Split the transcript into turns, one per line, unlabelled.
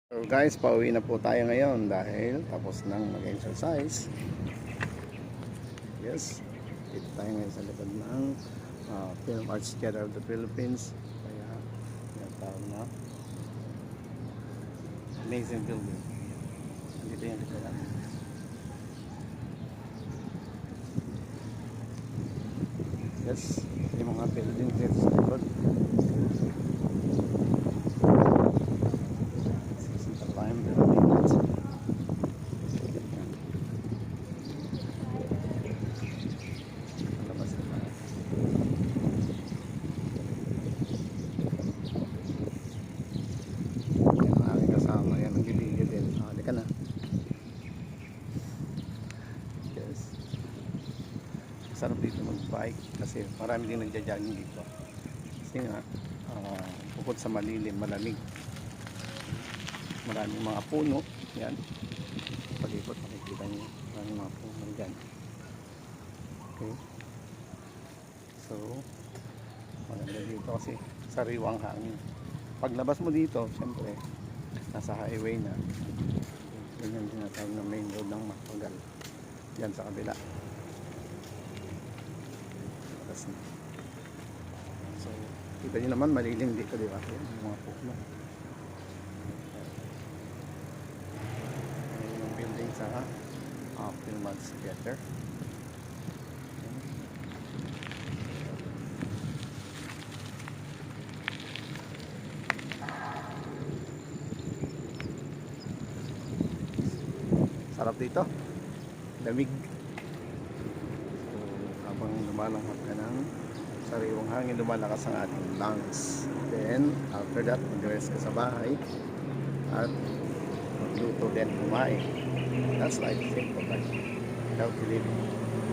So guys, pauwi na po tayo ngayon dahil tapos nang mag-exercise. Yes, dito tayo ngayon sa likod ng Film Arts Theater of the Philippines. Kaya yung tawag na amazing building. Dito yung likod natin. Yes, yung mga building dito sa likod. Sarap dito mag-bike kasi marami din nagja-jogging dito kasi nga bukod sa malilim, malamig, maraming mga puno yan, pag-ikot makikita nyo maraming mga puno dyan. Okay, so maganda dito kasi sariwang hangin. Paglabas mo dito syempre nasa highway na, yun yung tinatawag na main road ng Macagal yan sa kabila. So, kita nyo naman malilim dito, di ba? Ayan, yung mga puno. Ayan yung building sa Film Arts Theater. Sarap dito. Lamig. Habang lumalanghap ka ng sariwang hangin, lumalakas ang ating lungs. Then, after that, mag-rest ka sa bahay at magluto din, kumain. That's life, simple life, healthy living.